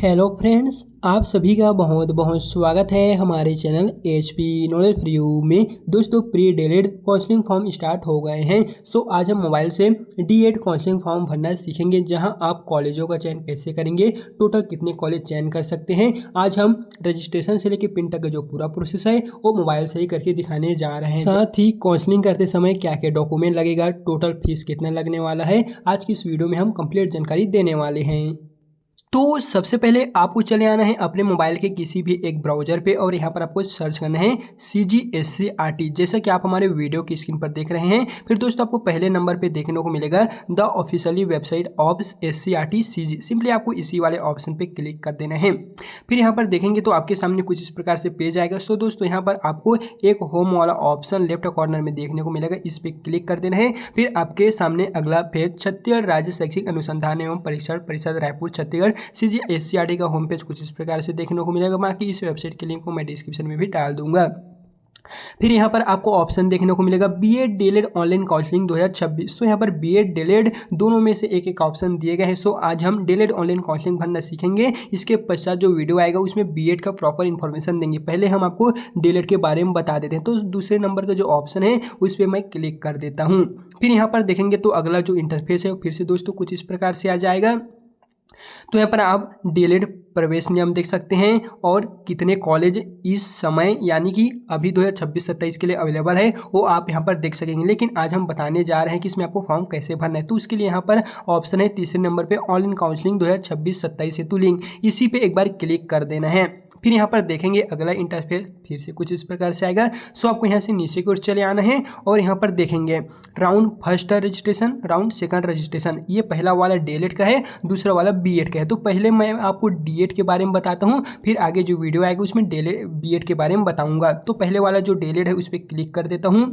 Hello friends, आप सभी का बहुत बहुत स्वागत है हमारे channel HP knowledge for you में। दोस्तों, pre DElEd counselling form start हो गए हैं। सो आज हम मोबाइल से डीएड काउंसलिंग फॉर्म भरना सीखेंगे, जहां आप कॉलेजों का चयन कैसे करेंगे, टोटल कितने कॉलेज चयन कर सकते हैं। आज हम रजिस्ट्रेशन से लेकर पिन तक का जो पूरा प्रोसेस है वो मोबाइल से ही करके दिखाने जा रहे हैं। साथ ही काउंसलिंग करते समय क्या क्या डॉक्यूमेंट लगेगा, टोटल फीस कितना लगने वाला है, आज की इस वीडियो में हम कंप्लीट जानकारी देने वाले हैं। तो सबसे पहले आपको चले आना है अपने मोबाइल के किसी भी एक ब्राउजर पे और यहाँ पर आपको सर्च करना है CGSCRT, जैसा कि आप हमारे वीडियो की स्क्रीन पर देख रहे हैं। फिर दोस्तों आपको पहले नंबर पे देखने को मिलेगा the officially website of SCRT CG। Simply आपको इसी वाले ऑप्शन पे क्लिक कर देना है। फिर यहाँ पर देखेंगे तो आपके सामने कुछ इस प्रकार से पेज आएगा। सो दोस्तों यहाँ पर आपको एक होम वाला ऑप्शन लेफ्ट कॉर्नर में देखने को मिलेगा, इस पर क्लिक कर देना है। फिर आपके सामने अगला पेज छत्तीसगढ़ राज्य शैक्षिक अनुसंधान एवं परीक्षण परिषद रायपुर छत्तीसगढ़ CGSCRT का होम पेज कुछ इस प्रकार से देखने को मिलेगा। बाकी इस वेबसाइट के लिंक को मैं डिस्क्रिप्शन में भी डाल दूंगा। फिर यहाँ पर आपको ऑप्शन देखने को मिलेगा बीएड डीएलएड ऑनलाइन काउंसलिंग 2026। सो यहाँ पर बीएड डीएलएड दोनों में से एक एक ऑप्शन दिए गए हैं। सो आज हम डीएलएड ऑनलाइन काउंसलिंग भरना सीखेंगे। इसके पश्चात जो वीडियो आएगा उसमें बीएड का प्रॉपर इन्फॉर्मेशन देंगे। पहले हम आपको डीएलएड के बारे में बता देते हैं। तो दूसरे नंबर का जो ऑप्शन है उस पर मैं क्लिक कर देता हूँ। फिर यहाँ पर देखेंगे तो अगला जो इंटरफेस है फिर से दोस्तों कुछ इस प्रकार से आ जाएगा। तो यहाँ पर आप डीएलएड प्रवेश नियम देख सकते हैं और कितने कॉलेज इस समय यानी कि अभी 2026-27 के लिए अवेलेबल है वो आप यहाँ पर देख सकेंगे। लेकिन आज हम बताने जा रहे हैं कि इसमें आपको फॉर्म कैसे भरना है। तो उसके लिए यहाँ पर ऑप्शन है तीसरे नंबर पे ऑनलाइन काउंसलिंग 2026-27 हेतु लिंक, इसी पे एक बार क्लिक कर देना है। फिर यहाँ पर देखेंगे अगला इंटरफेस फिर से कुछ इस प्रकार से आएगा। सो आपको यहाँ से नीचे की ओर चले आना है और यहाँ पर देखेंगे round first registration, round second registration. ये पहला वाला डीएलएड का है, दूसरा वाला बीएड का है। तो पहले मैं आपको डीएड के बारे में बताता हूँ, फिर आगे जो वीडियो आएगा उसमें बीएड के बारे में बताऊँगा। तो पहले वाला जो डीएलएड है उस पर क्लिक कर देता हूँ।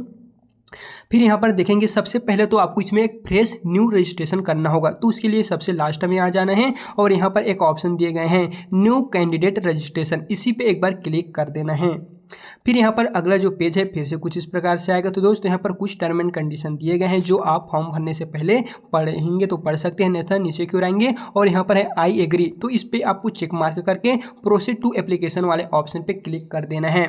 फिर यहाँ पर देखेंगे सबसे पहले तो आपको इसमें एक फ्रेश न्यू रजिस्ट्रेशन करना होगा। तो उसके लिए सबसे लास्ट में आ जाना है और यहाँ पर एक ऑप्शन दिए गए हैं न्यू कैंडिडेट रजिस्ट्रेशन, इसी पे एक बार क्लिक कर देना है। फिर यहाँ पर अगला जो पेज है फिर से कुछ इस प्रकार से आएगा। तो दोस्तों यहाँ पर कुछ टर्म एंड कंडीशन दिए गए हैं जो आप फॉर्म भरने से पहले पढ़ेंगे तो पढ़ सकते हैं, नहीं नीचे की ओर आएंगे और यहाँ पर है आई एग्री। तो इस पर आपको चेक मार्क करके प्रोसीड टू एप्लीकेशन वाले ऑप्शन पे क्लिक कर देना है।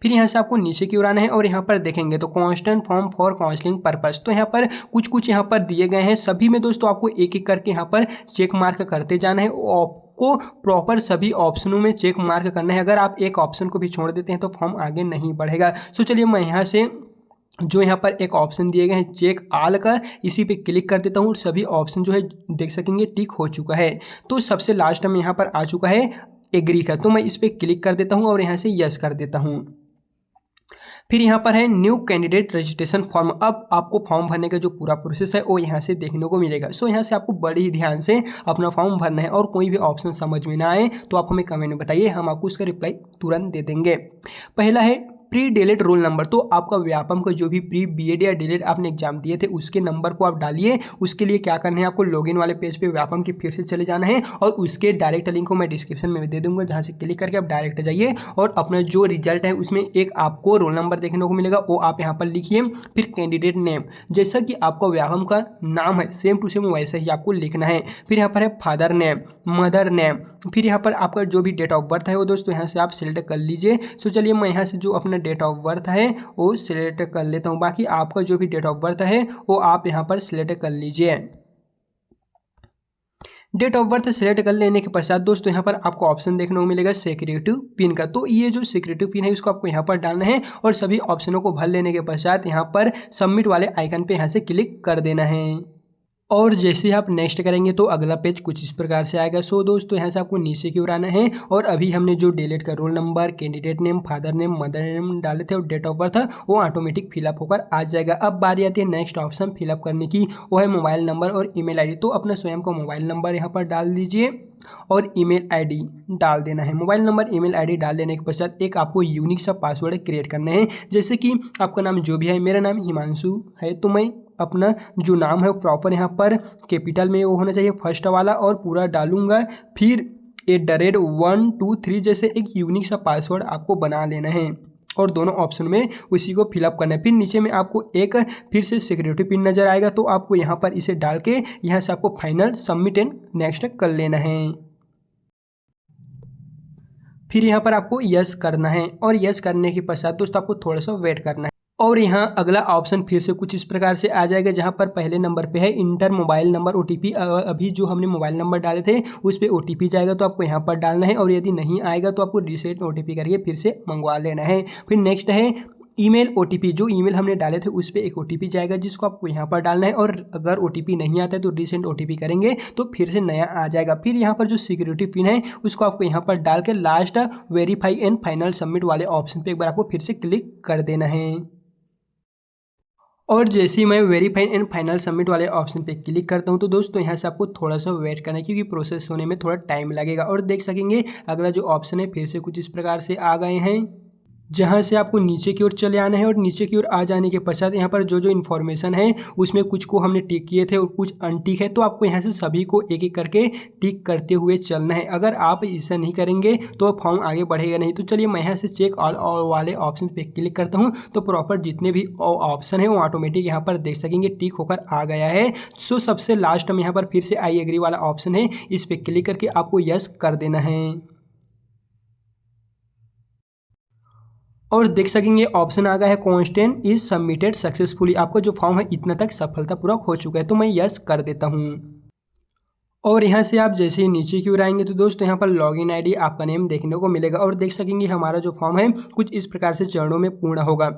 फिर यहाँ से आपको नीचे की ओर आना है और यहाँ पर देखेंगे तो constant form for counselling purpose. तो यहाँ पर कुछ यहाँ पर दिए गए हैं, सभी में दोस्तों आपको एक एक करके यहाँ पर चेक मार्क करते जाना है। को प्रॉपर सभी ऑप्शनों में चेक मार्क करना है। अगर आप एक ऑप्शन को भी छोड़ देते हैं तो फॉर्म आगे नहीं बढ़ेगा। सो चलिए मैं यहाँ से जो यहाँ पर एक ऑप्शन दिए गए हैं चेक आल का, इसी पे क्लिक कर देता हूँ। सभी ऑप्शन जो है देख सकेंगे टिक हो चुका है। तो सबसे लास्ट में यहाँ पर आ चुका है एग्री का, तो मैं इस पर क्लिक कर देता हूँ और यहाँ से यस कर देता हूँ। फिर यहाँ पर है न्यू कैंडिडेट रजिस्ट्रेशन फॉर्म। अब आपको फॉर्म भरने का जो पूरा प्रोसेस है वो यहाँ से देखने को मिलेगा। सो यहाँ से आपको बड़ी ध्यान से अपना फॉर्म भरना है और कोई भी ऑप्शन समझ में ना आए तो आप हमें कमेंट में बताइए, हम आपको उसका रिप्लाई तुरंत दे देंगे। पहला है प्री डीएलएड रोल नंबर। तो आपका व्यापम का जो भी प्री बीएड या डीएलएड आपने एग्जाम दिए थे उसके नंबर को आप डालिए। उसके लिए क्या करना है, आपको लॉगिन वाले पेज पे व्यापम की फिर से चले जाना है और उसके डायरेक्ट लिंक को मैं डिस्क्रिप्शन में दे दूंगा, जहाँ से क्लिक करके आप डायरेक्ट जाइए और अपना जो रिजल्ट है उसमें एक आपको रोल नंबर देखने को मिलेगा, वो आप यहाँ पर लिखिए। फिर कैंडिडेट नेम, जैसा कि आपका व्यापम का नाम है सेम टू सेम वैसा ही आपको लिखना है। फिर यहाँ पर है फादर नेम, मदर नेम। फिर यहाँ पर आपका जो भी डेट ऑफ बर्थ है वो दोस्तों यहाँ से आप सिलेक्ट कर लीजिए। सो चलिए मैं यहाँ से जो अपना डेट ऑफ बर्थ है वो सिलेक्ट कर लेता हूँ। बाकी आपका जो भी डेट ऑफ बर्थ है वो आप यहाँ पर सिलेक्ट कर लीजिए। डेट ऑफ बर्थ सेलेक्ट कर लेने के पश्चात दोस्तों यहाँ पर आपको ऑप्शन देखने को मिलेगा सिक्योरिटी पिन का। तो ये जो सिक्योरिटी पिन है उसको आपको यहाँ पर डालना है और सभी ऑप्शनों को भर लेने के पश्चात यहाँ पर सबमिट वाले आइकन पे यहाँ से क्लिक कर देना है। और जैसे ही आप नेक्स्ट करेंगे तो अगला पेज कुछ इस प्रकार से आएगा। सो दोस्तों यहाँ से आपको नीचे की ओर आना है और अभी हमने जो डीएलएड का roll number, candidate name, father name, mother name डाले थे और डेट ऑफ बर्थ वो ऑटोमेटिक फिलअप होकर आ जाएगा। अब बारी आती है नेक्स्ट ऑप्शन फिलअप करने की, वो है मोबाइल नंबर और ईमेल आईडी। तो अपना स्वयं का मोबाइल नंबर यहाँ पर डाल दीजिए और ईमेल आईडी डाल देना है। मोबाइल नंबर ईमेल आईडी डाल देने के पश्चात एक आपको यूनिक सा पासवर्ड क्रिएट करना है। जैसे कि आपका नाम जो भी है, मेरा नाम हिमांशु है तो मैं अपना जो नाम है प्रॉपर यहाँ पर कैपिटल में वो होना चाहिए फर्स्ट वाला और पूरा डालूंगा। फिर @123 जैसे एक यूनिक सा पासवर्ड आपको बना लेना है और दोनों ऑप्शन में उसी को फिलअप करना है। फिर नीचे में आपको एक फिर से सिक्योरिटी पिन नज़र आएगा, तो आपको यहाँ पर इसे डाल के यहाँ से आपको फाइनल सबमिट एंड नेक्स्ट कर लेना है। फिर यहाँ पर आपको यस करना है और यस करने के पश्चात दोस्तों आपको थोड़ा सा वेट करना है। और यहाँ अगला ऑप्शन फिर से कुछ इस प्रकार से आ जाएगा, जहाँ पर पहले नंबर पे है इंटर मोबाइल नंबर ओटीपी। अभी जो हमने मोबाइल नंबर डाले थे उस पर ओटीपी जाएगा, तो आपको यहाँ पर डालना है। और यदि नहीं आएगा तो आपको रीसेट ओटीपी करके फिर से मंगवा लेना है। फिर नेक्स्ट है ईमेल ओटीपी। जो ईमेल हमने डाले थे उस पर एक ओटीपी जाएगा, जिसको आपको यहाँ पर डालना है। और अगर ओटीपी नहीं आता है तो रीसेंट ओटीपी करेंगे तो फिर से नया आ जाएगा। फिर यहाँ पर जो सिक्योरिटी पिन है उसको आपको यहाँ पर डाल के last verify and final submit वाले ऑप्शन पे एक बार आपको फिर से क्लिक कर देना है। और जैसे ही मैं वेरीफाई एंड फाइनल सबमिट वाले ऑप्शन पे क्लिक करता हूँ तो दोस्तों यहाँ से आपको थोड़ा सा वेट करना है, क्योंकि प्रोसेस होने में थोड़ा टाइम लगेगा। और देख सकेंगे अगला जो ऑप्शन है फिर से कुछ इस प्रकार से आ गए हैं, जहाँ से आपको नीचे की ओर चले आना है। और नीचे की ओर आ जाने के पश्चात यहाँ पर जो जो इन्फॉर्मेशन है उसमें कुछ को हमने टिक किए थे और कुछ अनटिक है, तो आपको यहाँ से सभी को एक एक करके टिक करते हुए चलना है। अगर आप ऐसा नहीं करेंगे तो फॉर्म आगे बढ़ेगा नहीं। तो चलिए मैं यहाँ से चेक ऑल वाले ऑप्शन पे क्लिक करता हूँ, तो प्रॉपर जितने भी ऑप्शन है वो ऑटोमेटिक यहाँ पर देख सकेंगे टिक होकर आ गया है। सो सबसे लास्ट में यहाँ पर फिर से आई एग्री वाला ऑप्शन है, इस पर क्लिक करके आपको यस कर देना है। और देख सकेंगे ऑप्शन आ गया है कॉन्स्टेंट इज सबमिटेड सक्सेसफुली। आपका जो फॉर्म है इतना तक सफलतापूर्वक हो चुका है, तो मैं यस कर देता हूँ। और यहाँ से आप जैसे ही नीचे की ओर आएंगे तो दोस्तों यहाँ पर लॉगिन आईडी आपका नेम देखने को मिलेगा। और देख सकेंगे हमारा जो फॉर्म है कुछ इस प्रकार से चरणों में पूर्ण होगा।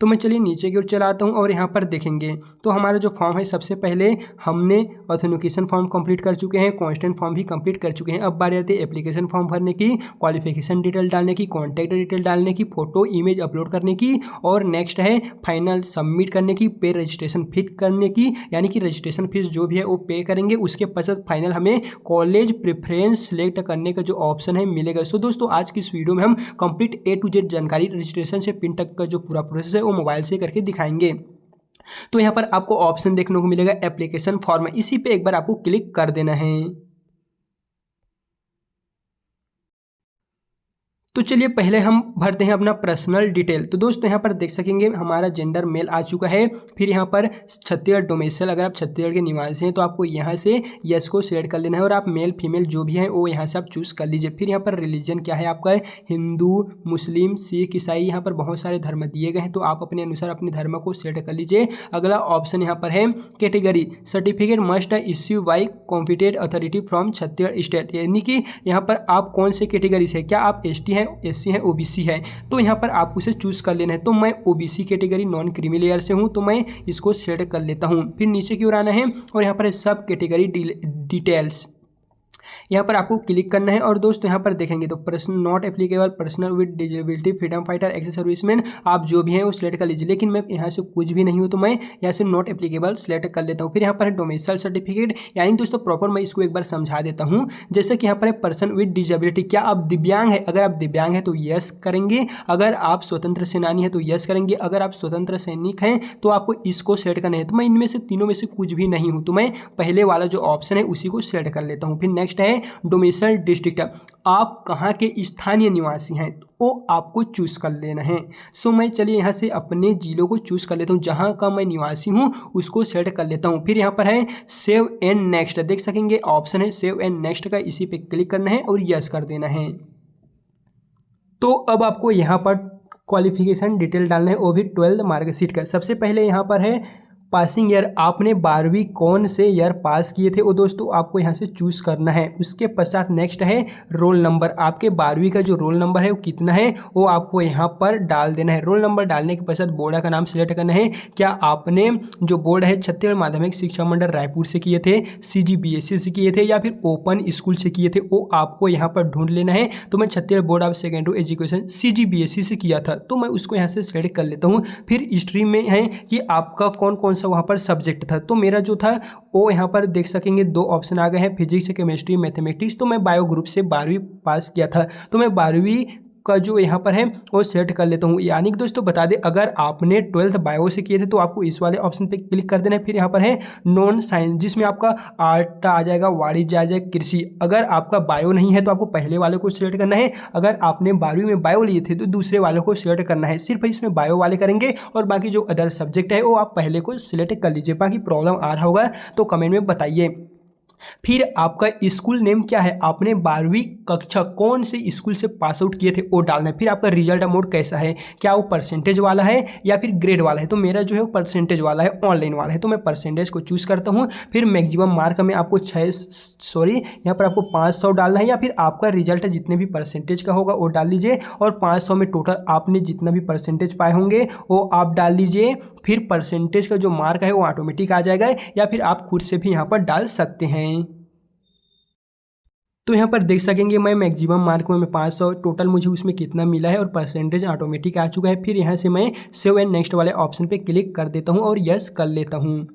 तो मैं चलिए नीचे की ओर चलाता हूँ और यहाँ पर देखेंगे तो हमारा जो फॉर्म है सबसे पहले हमने ऑथेंटिकेशन फॉर्म कंप्लीट कर चुके हैं, कॉन्स्टेंट फॉर्म भी कंप्लीट कर चुके हैं। अब बारी आती है एप्लीकेशन फॉर्म भरने की, क्वालिफिकेशन डिटेल डालने की, कॉन्टैक्ट डिटेल डालने की, फोटो इमेज अपलोड करने की, और नेक्स्ट है फाइनल सबमिट करने की, पे रजिस्ट्रेशन फिट करने की, यानी कि रजिस्ट्रेशन फीस जो भी है वो पे करेंगे। उसके पश्चात फाइनल हमें कॉलेज प्रेफरेंस सेलेक्ट करने का जो ऑप्शन है मिलेगा। सो दोस्तों आज की इस वीडियो में हम कंप्लीट A to Z जानकारी रजिस्ट्रेशन से पिन तक का जो पूरा प्रोसेस है वो मोबाइल से करके दिखाएंगे। तो यहाँ पर आपको ऑप्शन देखने को मिलेगा एप्लीकेशन फॉर्म, इसी पे एक बार आपको क्लिक कर देना है। तो चलिए पहले हम भरते हैं अपना पर्सनल डिटेल। तो दोस्तों यहाँ पर देख सकेंगे हमारा जेंडर मेल आ चुका है। फिर यहाँ पर छत्तीसगढ़ डोमेसाइल, अगर आप छत्तीसगढ़ के निवासी हैं तो आपको यहाँ से यस को सिलेक्ट कर लेना है। और आप मेल फीमेल जो भी हैं वो यहाँ से आप चूज़ कर लीजिए। फिर यहाँ पर रिलीजन क्या है आपका, हिंदू, मुस्लिम, सिख, ईसाई, यहाँ पर बहुत सारे धर्म दिए गए हैं, तो आप अपने अनुसार अपने धर्म को सिलेक्ट कर लीजिए। अगला ऑप्शन यहाँ पर है category, certificate must issue by competent authority from Chhattisgarh state, यानी कि यहाँ पर आप कौन से कैटेगरी से, क्या आप ST SC है, OBC है, तो यहाँ पर आपको इसे चूज़ कर लेना है। तो मैं OBC category non creamy layer से हूँ, तो मैं इसको सेलेक्ट कर लेता हूँ। फिर नीचे की ओर आना है और यहाँ पर सब कैटेगरी डिटेल्स, यहाँ पर आपको क्लिक करना है। और दोस्तों यहाँ पर देखेंगे तो person not applicable, personal with disability, freedom fighter, ex serviceman, आप जो भी हैं वो सिलेक्ट कर लीजिए। लेकिन मैं यहाँ से कुछ भी नहीं हूँ तो मैं यहाँ से नॉट एप्लीकेबल सेलेक्ट कर लेता हूँ। फिर यहाँ पर है डोमेसाइल सर्टिफिकेट, यानी दोस्तों प्रॉपर मैं इसको एक बार समझा देता हूँ। जैसे कि यहाँ पर है पर्सन विद डिजेबिलिटी, क्या आप दिव्यांग है, अगर आप दिव्यांग है तो यस करेंगे। अगर आप स्वतंत्र सेनानी है तो यस करेंगे। अगर आप स्वतंत्र सैनिक हैं तो आपको इसको सेलेक्ट करना है। तो मैं इनमें से तीनों में से कुछ भी नहीं हूँ, तो मैं पहले वाला जो ऑप्शन है उसी को सेलेक्ट कर लेता हूँ। फिर नेक्स्ट है डोमेसाइल डिस्ट्रिक्ट, आप कहाँ के स्थानीय निवासी हैं वो आपको चूज़ कर लेना है। सो मैं चलिए यहाँ से अपने जिलों को चूज़ कर लेता हूँ, जहाँ का मैं निवासी हूँ उसको सेलेक्ट कर लेता हूँ। फिर यहाँ पर है सेव एंड नेक्स्ट, देख सकेंगे ऑप्शन है सेव एंड नेक्स्ट का, इसी पे क्लिक करना है और यस कर देना है। तो अब आपको यहाँ पर क्वालिफिकेशन डिटेल डालना है, वो भी 12th मार्कशीट का। सबसे पहले यहाँ पर है पासिंग ईयर, आपने 12वीं कौन से ईयर पास किए थे वो दोस्तों आपको यहाँ से चूज़ करना है। उसके पश्चात नेक्स्ट है रोल नंबर, आपके 12वीं का जो रोल नंबर है वो कितना है वो आपको यहाँ पर डाल देना है। रोल नंबर डालने के पश्चात बोर्ड का नाम सिलेक्ट करना है। क्या आपने जो बोर्ड है छत्तीसगढ़ माध्यमिक शिक्षा मंडल रायपुर से किए थे, CGBSE से किए थे, या फिर ओपन स्कूल से किए थे, वो आपको यहाँ पर ढूंढ लेना है। तो मैं Chhattisgarh board of secondary education CGBSE से किया था, तो मैं उसको यहाँ से सिलेक्ट कर लेता हूँ। फिर स्ट्रीम में है कि आपका कौन कौन वहाँ पर सब्जेक्ट था, तो मेरा जो था वो यहाँ पर देख सकेंगे 2 ऑप्शन आ गए हैं, फिजिक्स, केमिस्ट्री, मैथमेटिक्स। तो मैं बायो ग्रुप से 12वीं पास किया था, तो मैं 12वीं का जो यहाँ पर है वो सेलेक्ट कर लेता हूँ। यानी कि दोस्तों बता दें अगर आपने 12th बायो से किए थे तो आपको इस वाले ऑप्शन पे क्लिक कर देना है। फिर यहाँ पर है नॉन साइंस, जिसमें आपका आर्ट आ जाएगा, वाणिज्य आ जाएगा, कृषि। अगर आपका बायो नहीं है तो आपको पहले वाले को सिलेक्ट करना है। अगर आपने 12वीं में बायो लिए थे तो दूसरे वाले को सिलेक्ट करना है। सिर्फ इसमें बायो वाले करेंगे और बाकी जो अदर सब्जेक्ट है वो आप पहले को सिलेक्ट कर लीजिए। बाकी प्रॉब्लम आ रहा होगा तो कमेंट में बताइए। फिर आपका स्कूल नेम क्या है, आपने 12वीं कक्षा कौन से स्कूल से पास आउट किए थे वो डालना है। फिर आपका रिजल्ट अमाउंट कैसा है, क्या वो परसेंटेज वाला है या फिर ग्रेड वाला है। तो मेरा जो है वो परसेंटेज वाला है, ऑनलाइन वाला है, तो मैं परसेंटेज को चूज़ करता हूँ। फिर मैक्सिमम मार्क में आपको यहाँ पर आपको 500 डालना है, या फिर आपका रिजल्ट जितने भी परसेंटेज का होगा वो डाल लीजिए, और 500 में टोटल आपने जितना भी परसेंटेज पाए होंगे वो आप डाल लीजिए। फिर परसेंटेज का जो मार्क है वो ऑटोमेटिक आ जाएगा, या फिर आप खुद से भी यहाँ पर डाल सकते हैं। तो यहाँ पर देख सकेंगे मैं मैक्सिमम मार्क में 500 टोटल मुझे उसमें कितना मिला है, और परसेंटेज ऑटोमेटिक आ चुका है। फिर यहाँ से मैं सेव एंड नेक्स्ट वाले ऑप्शन पे क्लिक कर देता हूँ और यस कर लेता हूँ।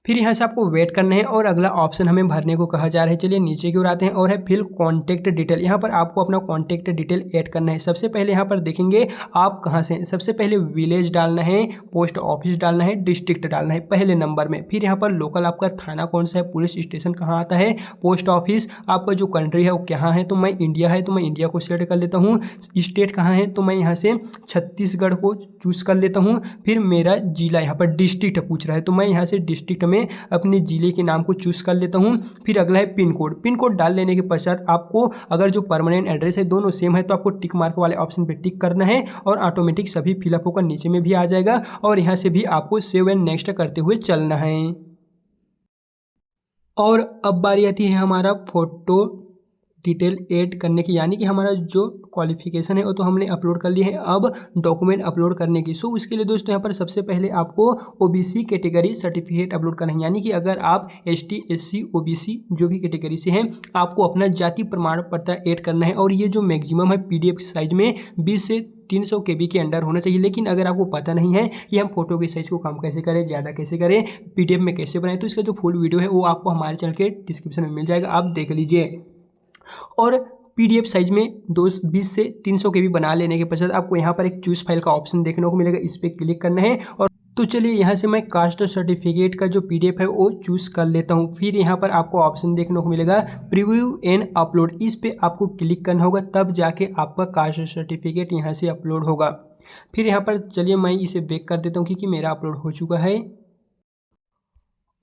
फिर यहाँ से आपको वेट करना है और अगला ऑप्शन हमें भरने को कहा जा रहा है। चलिए नीचे की ओर आते हैं और है फिल कॉन्टैक्ट डिटेल। यहाँ पर आपको अपना कॉन्टैक्ट डिटेल ऐड करना है। सबसे पहले यहाँ पर देखेंगे आप कहाँ से हैं। सबसे पहले विलेज डालना है, पोस्ट ऑफिस डालना है, डिस्ट्रिक्ट डालना है पहले नंबर में। फिर यहाँ पर लोकल आपका थाना कौन सा है, पुलिस स्टेशन कहाँ आता है, पोस्ट ऑफिस आपका जो कंट्री है वो कहाँ है, तो मैं इंडिया है तो मैं इंडिया को सिलेक्ट कर लेता हूँ। स्टेट कहाँ है तो मैं यहाँ से छत्तीसगढ़ को चूज़ कर लेता हूँ। फिर मेरा जिला यहाँ पर डिस्ट्रिक्ट पूछ रहा है तो मैं यहाँ से डिस्ट्रिक्ट में अपने जिले के नाम को चूज़ कर लेता हूँ। फिर अगला है पिन कोड। पिन कोड डाल लेने के पश्चात आपको अगर जो परमानेंट एड्रेस है दोनों सेम है तो आपको टिक मार्क वाले ऑप्शन पे टिक करना है, और ऑटोमेटिक सभी फिलअप होकर नीचे में भी आ जाएगा, और यहाँ से भी आपको सेव एंड नेक्स्ट करते हुए चलना है। और अब बारी आती है हमारा फोटो डिटेल ऐड करने की, यानी कि हमारा जो क्वालिफिकेशन है वो तो हमने अपलोड कर लिया है, अब डॉक्यूमेंट अपलोड करने की। सो उसके लिए दोस्तों यहाँ पर सबसे पहले आपको ओबीसी कैटेगरी सर्टिफिकेट अपलोड करना है, यानी कि अगर आप एसटी, एससी, ओबीसी जो भी कैटेगरी से हैं आपको अपना जाति प्रमाण पत्र ऐड करना है। और ये जो मैक्सिमम है पीडीएफ साइज में 20 से 300 KB के अंडर होना चाहिए। लेकिन अगर आपको पता नहीं है कि हम फोटो के साइज़ को कम कैसे करें, ज़्यादा कैसे करें, पीडीएफ में कैसे बनाएं, तो इसका जो फुल वीडियो है वो आपको हमारे चैनल के डिस्क्रिप्शन में मिल जाएगा, आप देख लीजिए। और पीडीएफ साइज में 20 से 300 KB बना लेने के पश्चात आपको यहाँ पर एक चूज़ फाइल का ऑप्शन देखने को मिलेगा, इस पर क्लिक करना है। और तो चलिए यहाँ से मैं कास्ट सर्टिफिकेट का जो पीडीएफ है वो चूज़ कर लेता हूँ। फिर यहाँ पर आपको ऑप्शन देखने को मिलेगा प्रीव्यू एंड अपलोड, इस पर आपको क्लिक करना होगा, तब जाके आपका कास्ट सर्टिफिकेट यहाँ से अपलोड होगा। फिर यहाँ पर चलिए मैं इसे बैक कर देता हूँ क्योंकि मेरा अपलोड हो चुका है,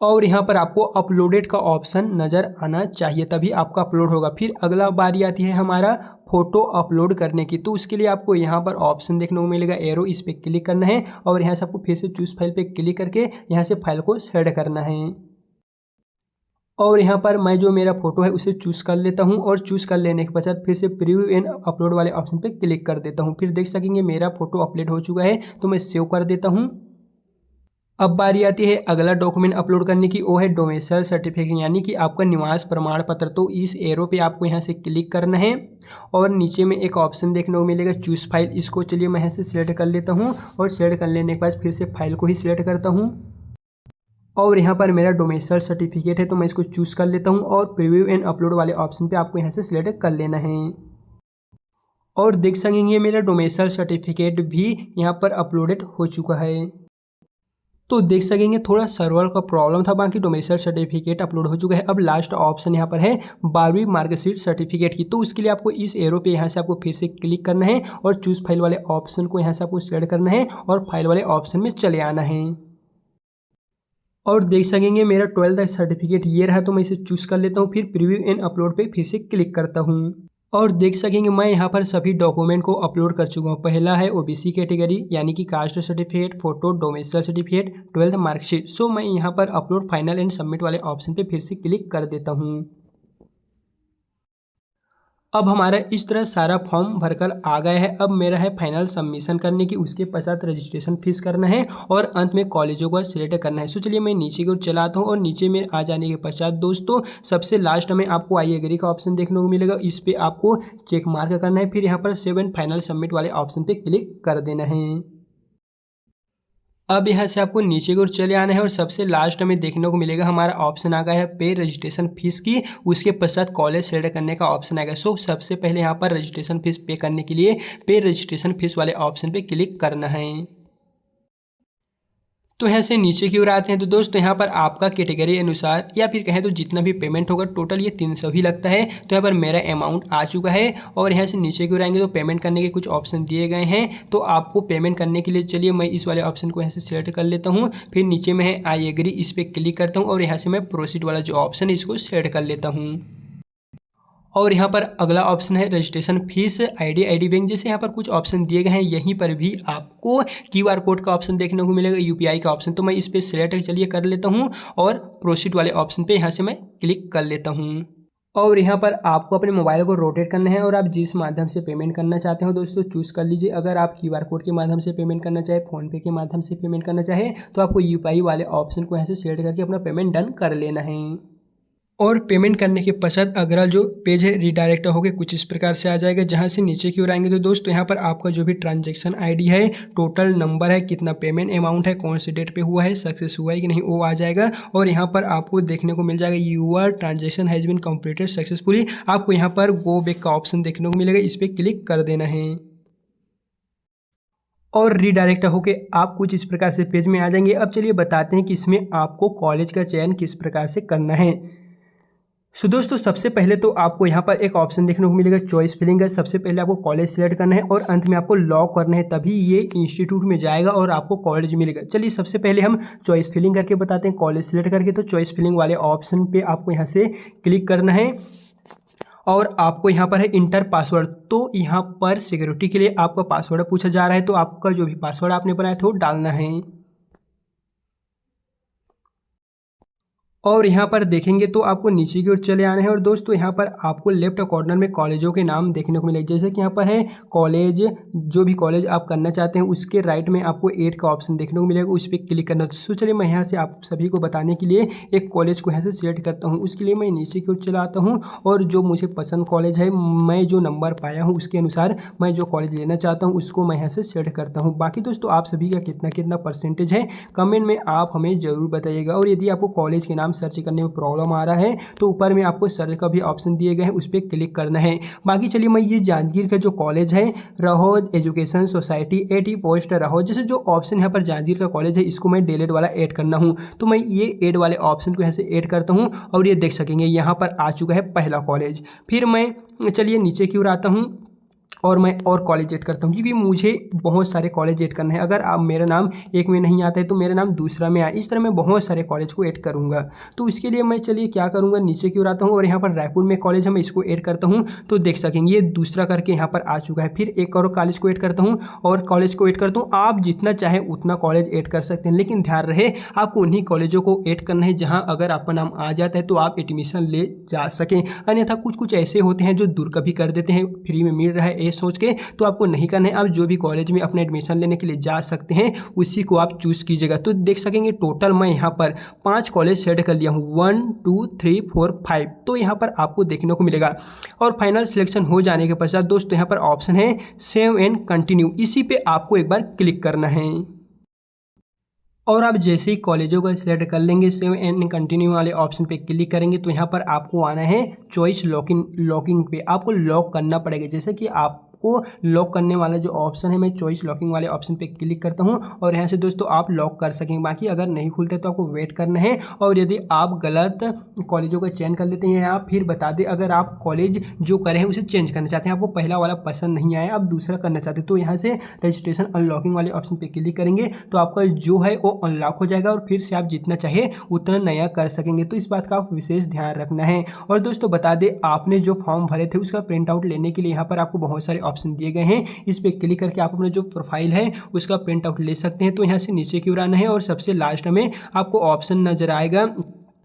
और यहाँ पर आपको अपलोडेड का ऑप्शन नज़र आना चाहिए तभी आपका अपलोड होगा। फिर अगला बारी आती है हमारा फ़ोटो अपलोड करने की, तो उसके लिए आपको यहाँ पर ऑप्शन देखने को मिलेगा एरो, इस पर क्लिक करना है, और यहाँ से आपको फिर से चूज़ फाइल पे क्लिक करके यहाँ से फाइल को सेट करना है। और यहाँ पर मैं जो मेरा फोटो है उसे चूज़ कर लेता हूँ, और चूज़ कर लेने के पश्चात फिर से प्रीव्यू एंड अपलोड वाले ऑप्शन पे क्लिक कर देता हूँ। फिर देख सकेंगे मेरा फोटो अपलोड हो चुका है, तो मैं सेव कर देता हूँ। अब बारी आती है अगला डॉक्यूमेंट अपलोड करने की, वो है डोमिसाइल सर्टिफिकेट, यानी कि आपका निवास प्रमाण पत्र। तो इस एरो पे आपको यहाँ से क्लिक करना है, और नीचे में एक ऑप्शन देखने को मिलेगा चूज़ फाइल, इसको चलिए मैं यहाँ से सिलेक्ट कर लेता हूँ, और सिलेक्ट कर लेने के बाद फिर से फाइल को ही सिलेक्ट करता हूँ। और यहाँ पर मेरा डोमिसाइल सर्टिफिकेट है तो मैं इसको चूज़ कर लेता हूँ, और प्रीव्यू एंड अपलोड वाले ऑप्शन पर आपको यहाँ से सिलेक्ट कर लेना है। और देख सकेंगे मेरा डोमिसाइल सर्टिफिकेट भी यहाँ पर अपलोडेड हो चुका है। तो देख सकेंगे थोड़ा सर्वर का प्रॉब्लम था, बाकी डोमिसाइल सर्टिफिकेट अपलोड हो चुका है। अब लास्ट ऑप्शन यहाँ पर है 12वीं मार्कशीट सर्टिफिकेट की, तो उसके लिए आपको इस एरो पे यहाँ से आपको फिर से क्लिक करना है, और चूज़ फाइल वाले ऑप्शन को यहाँ से आपको सिलेक्ट करना है, और फाइल वाले ऑप्शन में चले आना है। और देख सकेंगे मेरा 12th सर्टिफिकेट ये रहा, तो मैं इसे चूज़ कर लेता हूँ। फिर प्रीव्यू एंड अपलोड पे फिर से क्लिक करता हूँ, और देख सकेंगे मैं यहाँ पर सभी डॉक्यूमेंट को अपलोड कर चुका हूँ। पहला है ओबीसी कैटेगरी, यानी कि caste certificate, photo, domicile certificate, 12th marksheet. So मैं यहाँ पर अपलोड फाइनल एंड सबमिट वाले ऑप्शन पे फिर से क्लिक कर देता हूँ। अब हमारा इस तरह सारा फॉर्म भरकर आ गया है। अब मेरा है फाइनल सबमिशन करने की, उसके पश्चात रजिस्ट्रेशन फीस करना है, और अंत में कॉलेजों का सिलेक्ट करना है। सो चलिए मैं नीचे की ओर चलाता हूँ, और नीचे में आ जाने के पश्चात दोस्तों सबसे लास्ट में आपको आई एग्री का ऑप्शन देखने को मिलेगा, इस पर आपको चेक मार्क करना है। फिर यहाँ पर सेव एंड फाइनल सबमिट वाले ऑप्शन पर क्लिक कर देना है। अब यहाँ से आपको नीचे की ओर चले आना है, और सबसे लास्ट में देखने को मिलेगा हमारा ऑप्शन आ गया है पे रजिस्ट्रेशन फीस की, उसके पश्चात कॉलेज सेलेक्ट करने का ऑप्शन आएगा। सो सबसे पहले यहाँ पर रजिस्ट्रेशन फीस पे करने के लिए पे रजिस्ट्रेशन फीस वाले ऑप्शन पे क्लिक करना है। तो यहाँ से नीचे की ओर आते हैं तो दोस्तों यहाँ पर आपका कैटेगरी अनुसार या फिर कहें तो जितना भी पेमेंट होगा टोटल ये 300 ही लगता है। तो यहाँ पर मेरा अमाउंट आ चुका है और यहाँ से नीचे की ओर आएंगे तो पेमेंट करने के कुछ ऑप्शन दिए गए हैं। तो आपको पेमेंट करने के लिए चलिए मैं इस वाले ऑप्शन को यहाँ से सिलेक्ट कर लेता हूँ। फिर नीचे में है आई एग्री, इस पर क्लिक करता हूँ और यहाँ से मैं प्रोसीड वाला जो ऑप्शन है इसको सिलेक्ट कर लेता हूँ। और यहाँ पर अगला ऑप्शन है रजिस्ट्रेशन फीस, आईडी बैंक जैसे यहाँ पर कुछ ऑप्शन दिए गए हैं। यहीं पर भी आपको क्यूआर कोड का ऑप्शन देखने को मिलेगा, यूपीआई का ऑप्शन। तो मैं इस पर सिलेक्ट चलिए कर लेता हूँ और प्रोसीड वाले ऑप्शन पे यहाँ से मैं क्लिक कर लेता हूँ। और यहाँ पर आपको अपने मोबाइल को रोटेट करना है और आप जिस माध्यम से पेमेंट करना चाहते हो दोस्तों चूज़ कर लीजिए। अगर आप क्यूआर कोड के माध्यम से पेमेंट करना चाहे, फ़ोनपे के माध्यम से पेमेंट करना चाहे तो आपको यूपीआई वाले ऑप्शन को यहाँ से सिलेक्ट करके अपना पेमेंट डन कर लेना है। और पेमेंट करने के पश्चात अगला जो पेज है रिडायरेक्ट होकर कुछ इस प्रकार से आ जाएगा। जहां से नीचे की ओर आएंगे तो दोस्तों यहाँ पर आपका जो भी ट्रांजैक्शन आईडी है, टोटल नंबर है, कितना पेमेंट अमाउंट है, कौन से डेट पे हुआ है, सक्सेस हुआ है कि नहीं वो आ जाएगा। और यहाँ पर आपको देखने को मिल जाएगा your transaction has been completed successfully. आपको यहाँ पर गो बैक का ऑप्शन देखने को मिलेगा, इस पर क्लिक कर देना है और रीडायरेक्ट होके आप कुछ इस प्रकार से पेज में आ जाएंगे। अब चलिए बताते हैं कि इसमें आपको कॉलेज का चयन किस प्रकार से करना है। सो दोस्तों सबसे पहले तो आपको यहाँ पर एक ऑप्शन देखने को मिलेगा चॉइस फिलिंग का। सबसे पहले आपको कॉलेज सेलेक्ट करना है और अंत में आपको लॉक करना है, तभी ये इंस्टीट्यूट में जाएगा और आपको कॉलेज मिलेगा। चलिए सबसे पहले हम चॉइस फिलिंग करके बताते हैं। कॉलेज सेलेक्ट करके तो चॉइस फिलिंग वाले ऑप्शन पे आपको यहाँ से क्लिक करना है और आपको यहाँ पर है इंटर पासवर्ड। तो यहाँ पर सिक्योरिटी के लिए आपका पासवर्ड पूछा जा रहा है, तो आपका जो भी पासवर्ड आपने बनाया था वो डालना है। और यहाँ पर देखेंगे तो आपको नीचे की ओर चले आना है और दोस्तों यहाँ पर आपको लेफ्ट कॉर्नर में कॉलेजों के नाम देखने को मिलेगा। जैसे कि यहाँ पर है कॉलेज, जो भी कॉलेज आप करना चाहते हैं उसके राइट में आपको ऐड का ऑप्शन देखने को मिलेगा, उस पर क्लिक करना। तो चलिए मैं यहाँ से आप सभी को बताने के लिए एक कॉलेज को यहाँ से सिलेक्ट करता हूँ। उसके लिए मैं नीचे की ओर चला आता हूँ और जो मुझे पसंद कॉलेज है, मैं जो नंबर पाया हूँ उसके अनुसार मैं जो कॉलेज लेना चाहता हूँ उसको मैं यहाँ से सिलेक्ट करता हूँ। बाकी दोस्तों आप सभी का कितना कितना परसेंटेज है कमेंट में आप हमें ज़रूर बताइएगा। और यदि आपको कॉलेज के नाम सर्च करने में प्रॉब्लम आ रहा है तो ऊपर में आपको सर्च का भी ऑप्शन दिए गए हैं, उस पर क्लिक करना है। बाकी चलिए मैं ये जांजगीर का जो कॉलेज है रहोद एजुकेशन सोसाइटी 80 पोस्ट रहोद, जैसे जो ऑप्शन यहाँ पर जांजगीर का कॉलेज है इसको मैं डिलीट वाला ऐड करना हूँ। तो मैं ये ऐड वाले ऑप्शन को यहाँ से ऐड करता हूँ और ये देख सकेंगे यहाँ पर आ चुका है पहला कॉलेज। फिर मैं चलिए नीचे की ओर आता हूँ और मैं और कॉलेज ऐड करता हूँ, क्योंकि मुझे बहुत सारे कॉलेज ऐड करना है। अगर आप मेरा नाम एक में नहीं आता है तो मेरा नाम दूसरा में आए, इस तरह मैं बहुत सारे कॉलेज को ऐड करूँगा। तो इसके लिए मैं चलिए क्या करूँगा, नीचे की ओर आता हूँ और यहाँ पर रायपुर में कॉलेज है, मैं इसको ऐड करता हूँ। तो देख सकेंगे ये दूसरा करके यहाँ पर आ चुका है। फिर एक और कॉलेज को ऐड करता हूँ और कॉलेज को ऐड करता हूँ। आप जितना चाहें उतना कॉलेज ऐड कर सकते हैं, लेकिन ध्यान रहे आपको उन्हीं कॉलेजों को ऐड करना है जहाँ अगर आपका नाम आ जाता है तो आप एडमिशन ले जा सकें। अन्यथा कुछ कुछ ऐसे होते हैं जो दूर कभी कर देते हैं, फ्री में मिल रहा है ये सोच के, तो आपको नहीं करना है। आप जो भी कॉलेज में अपना एडमिशन लेने के लिए जा सकते हैं उसी को आप चूज़ कीजिएगा। तो देख सकेंगे टोटल मैं यहाँ पर 5 कॉलेज सेट कर लिया हूँ, 1 2 3 4 5। तो यहाँ पर आपको देखने को मिलेगा और फाइनल सिलेक्शन हो जाने के पश्चात दोस्तों यहाँ पर ऑप्शन है सेव एंड कंटिन्यू, इसी पे आपको एक बार क्लिक करना है। और आप जैसे ही कॉलेजों को सिलेक्ट कर लेंगे, सेव एंड कंटिन्यू वाले ऑप्शन पे क्लिक करेंगे तो यहाँ पर आपको आना है चॉइस लॉकिंग पे। आपको लॉक करना पड़ेगा। जैसे कि आपको लॉक करने वाला जो ऑप्शन है, मैं चॉइस लॉकिंग वाले ऑप्शन पे क्लिक करता हूँ और यहाँ से दोस्तों आप लॉक कर सकेंगे। बाकी अगर नहीं खुलते तो आपको वेट करना है। और यदि आप गलत कॉलेजों का चयन कर लेते हैं, या फिर बता दें अगर आप कॉलेज जो करें उसे चेंज करना चाहते हैं, आपको पहला वाला पसंद नहीं आया, आप दूसरा करना चाहते हैं, तो यहाँ से रजिस्ट्रेशन अनलॉकिंग वाले ऑप्शन पे क्लिक करेंगे तो आपका जो है वो अनलॉक हो जाएगा और फिर से आप जितना चाहे उतना नया कर सकेंगे। तो इस बात का आप विशेष ध्यान रखना है। और दोस्तों बता दें आपने जो फॉर्म भरे थे उसका प्रिंट आउट लेने के लिए यहाँ पर आपको बहुत सारे ऑप्शन दिए गए हैं, इस पर क्लिक करके आप अपना जो प्रोफाइल है उसका प्रिंट आउट ले सकते हैं। तो यहाँ से नीचे की ओर आना है और सबसे लास्ट में आपको ऑप्शन नजर आएगा।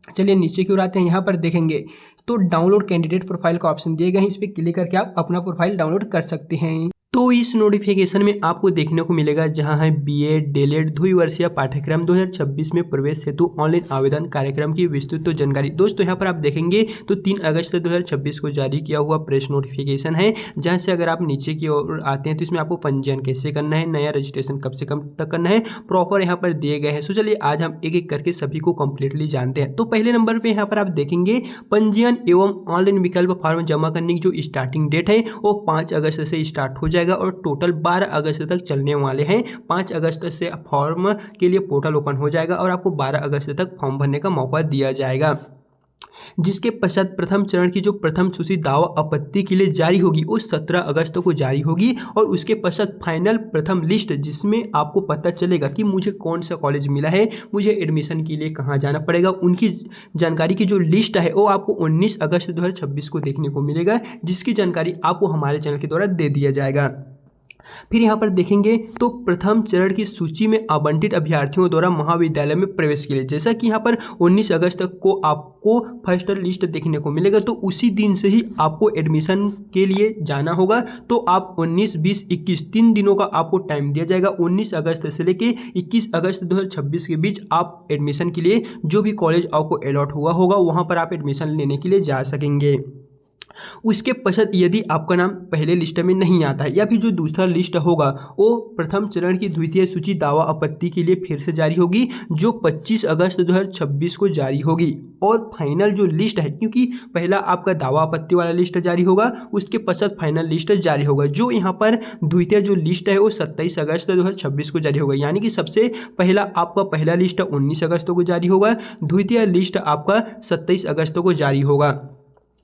चलिए नीचे की ओर आते हैं, यहाँ पर देखेंगे तो डाउनलोड कैंडिडेट प्रोफाइल का ऑप्शन दिए गए हैं, इस पर क्लिक करके आप अपना प्रोफाइल डाउनलोड कर सकते हैं। तो इस नोटिफिकेशन में आपको देखने को मिलेगा जहां है बीएड डीएलएड द्विवर्षीय पाठ्यक्रम 2026 में प्रवेश हेतु ऑनलाइन आवेदन कार्यक्रम की विस्तृत जानकारी। दोस्तों यहां पर आप देखेंगे तो 3 अगस्त 2026 को जारी किया हुआ प्रेस नोटिफिकेशन है, जहां से अगर आप नीचे की ओर आते हैं तो इसमें आपको पंजीयन कैसे करना है, नया रजिस्ट्रेशन कब से कब तक करना है, प्रॉपर यहाँ पर दिए गए हैं। सो चलिए आज हम एक एक करके सभी को कंप्लीटली जानते हैं। तो पहले नंबर पर यहाँ पर आप देखेंगे पंजीयन एवं ऑनलाइन विकल्प फॉर्म जमा करने की जो स्टार्टिंग डेट है वो 5 अगस्त से स्टार्ट हो जाएगा। जाएगा और टोटल 12 अगस्त तक चलने वाले हैं। 5 अगस्त से फॉर्म के लिए पोर्टल ओपन हो जाएगा और आपको 12 अगस्त तक फॉर्म भरने का मौका दिया जाएगा। जिसके पश्चात प्रथम चरण की जो प्रथम सूची दावा आपत्ति के लिए जारी होगी वो 17 अगस्त को जारी होगी और उसके पश्चात फाइनल प्रथम लिस्ट जिसमें आपको पता चलेगा कि मुझे कौन सा कॉलेज मिला है, मुझे एडमिशन के लिए कहाँ जाना पड़ेगा, उनकी जानकारी की जो लिस्ट है वो आपको 19 अगस्त 2026 को देखने को मिलेगा, जिसकी जानकारी आपको हमारे चैनल के द्वारा दे दिया जाएगा। फिर यहाँ पर देखेंगे तो प्रथम चरण की सूची में आवंटित अभ्यर्थियों द्वारा महाविद्यालय में प्रवेश के लिए, जैसा कि यहाँ पर 19 अगस्त तक को आपको फर्स्ट लिस्ट देखने को मिलेगा, तो उसी दिन से ही आपको एडमिशन के लिए जाना होगा। तो आप 19, 20, 21 3 दिनों का आपको टाइम दिया जाएगा। 19 अगस्त से लेके 21 अगस्त 2026 के बीच आप एडमिशन के लिए जो भी कॉलेज आपको अलॉट हुआ होगा वहाँ पर आप एडमिशन लेने के लिए जा सकेंगे। उसके पश्चात यदि आपका नाम पहले लिस्ट में नहीं आता है या फिर जो दूसरा लिस्ट होगा वो प्रथम चरण की द्वितीय सूची दावा आपत्ति के लिए फिर से जारी होगी, जो 25 अगस्त 2026 को जारी होगी। और फाइनल जो लिस्ट है, क्योंकि पहला आपका दावा आपत्ति वाला लिस्ट जारी होगा, उसके पश्चात फाइनल लिस्ट जारी होगा, जो यहाँ पर द्वितीय जो लिस्ट है वो 27 अगस्त 2026 को जारी होगा। यानी कि सबसे पहला आपका पहला लिस्ट 19 अगस्त को जारी होगा, द्वितीय लिस्ट आपका 27 अगस्त को जारी होगा।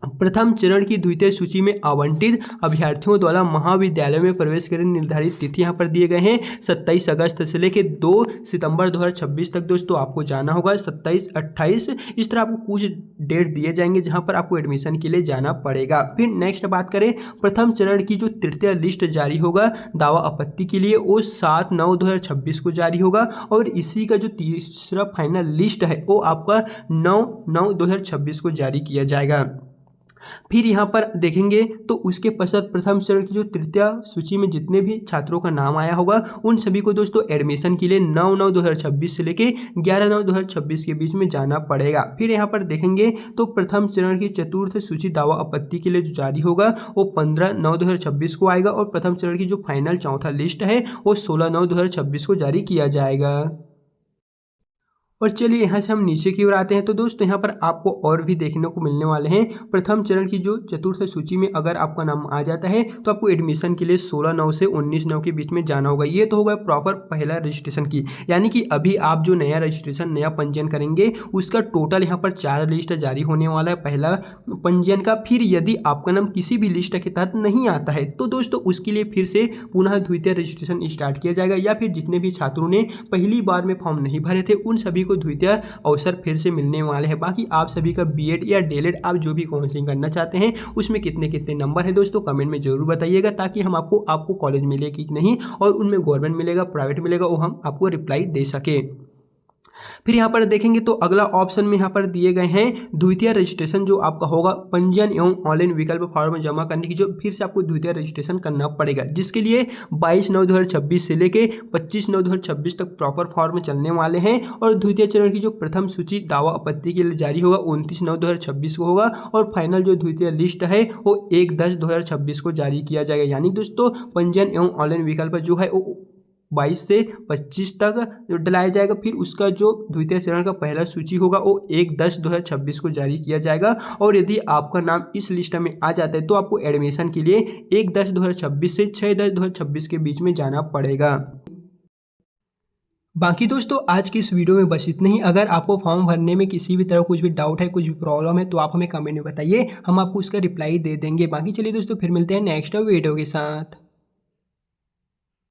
प्रथम चरण की द्वितीय सूची में आवंटित अभ्यर्थियों द्वारा महाविद्यालय में प्रवेश के लिए निर्धारित तिथि यहाँ पर दिए गए हैं 27 अगस्त से लेकर 2 सितंबर 2026 तक दोस्तों आपको जाना होगा। 27, 28 इस तरह आपको कुछ डेट दिए जाएंगे जहाँ पर आपको एडमिशन के लिए जाना पड़ेगा। फिर नेक्स्ट बात करें, प्रथम चरण की जो तृतीय लिस्ट जारी होगा दावा आपत्ति के लिए वो 7/9/2026 को जारी होगा और इसी का जो तीसरा फाइनल लिस्ट है वो आपका 9/9/2026 को जारी किया जाएगा। फिर यहाँ पर देखेंगे तो उसके पश्चात प्रथम चरण की जो तृतीय सूची में जितने भी छात्रों का नाम आया होगा उन सभी को दोस्तों एडमिशन के लिए 9/9/2026 से लेके 11/9/2026 के बीच में जाना पड़ेगा। फिर यहाँ पर देखेंगे तो प्रथम चरण की चतुर्थ सूची दावा आपत्ति के लिए जो जारी होगा वो 15/9/2026 को आएगा और प्रथम चरण की जो फाइनल चौथा लिस्ट है वो 16/9/2026 को जारी किया जाएगा। और चलिए यहाँ से हम नीचे की ओर आते हैं तो दोस्तों यहाँ पर आपको और भी देखने को मिलने वाले हैं। प्रथम चरण की जो चतुर्थ सूची में अगर आपका नाम आ जाता है तो आपको एडमिशन के लिए 16/9 से 19/9 के बीच में जाना होगा। ये तो होगा प्रॉपर पहला रजिस्ट्रेशन की, यानी कि अभी आप जो नया रजिस्ट्रेशन नया पंजीयन करेंगे उसका टोटल यहाँ पर 4 लिस्ट जारी होने वाला है पहला पंजीयन का। फिर यदि आपका नाम किसी भी लिस्ट के तहत नहीं आता है तो दोस्तों उसके लिए फिर से पुनः द्वितीय रजिस्ट्रेशन स्टार्ट किया जाएगा, या फिर जितने भी छात्रों ने पहली बार में फॉर्म नहीं भरे थे उन सभी को द्वितीय अवसर फिर से मिलने वाले हैं। बाकी आप सभी का बीएड या डीएलएड आप जो भी काउंसलिंग करना चाहते हैं उसमें कितने कितने नंबर है दोस्तों कमेंट में जरूर बताइएगा, ताकि हम आपको कॉलेज मिले कि नहीं और उनमें गवर्नमेंट मिलेगा प्राइवेट मिलेगा वो हम आपको रिप्लाई दे सके। फिर यहाँ पर देखेंगे तो अगला ऑप्शन में यहाँ पर दिए गए हैं द्वितीय रजिस्ट्रेशन जो आपका होगा पंजीयन एवं ऑनलाइन विकल्प फॉर्म जमा करने की, जो फिर से आपको द्वितीय रजिस्ट्रेशन करना पड़ेगा, जिसके लिए 22/9/2026 से लेके 25/9/2026 तक प्रॉपर फॉर्म चलने वाले हैं। और द्वितीय चरण की जो प्रथम सूची दावा आपत्ति के लिए जारी होगा 29/9/2026 को होगा और फाइनल जो द्वितीय लिस्ट है वो 1/10/2026 को जारी किया जाएगा। यानी दोस्तों पंजीयन एवं ऑनलाइन विकल्प जो है वो 22 से 25 तक डलाया जाएगा। फिर उसका जो द्वितीय चरण का पहला सूची होगा वो 1/10/2026 को जारी किया जाएगा। और यदि आपका नाम इस लिस्ट में आ जाता है तो आपको एडमिशन के लिए 1/10/2026 से 6/10/2026 के बीच में जाना पड़ेगा। बाकी दोस्तों आज की इस वीडियो में बस इतना ही। अगर आपको फॉर्म भरने में किसी भी तरह कुछ भी डाउट है, कुछ भी प्रॉब्लम है तो आप हमें कमेंट में बताइए, हम आपको उसका रिप्लाई दे देंगे। बाकी चलिए दोस्तों फिर मिलते हैं नेक्स्ट वीडियो के साथ।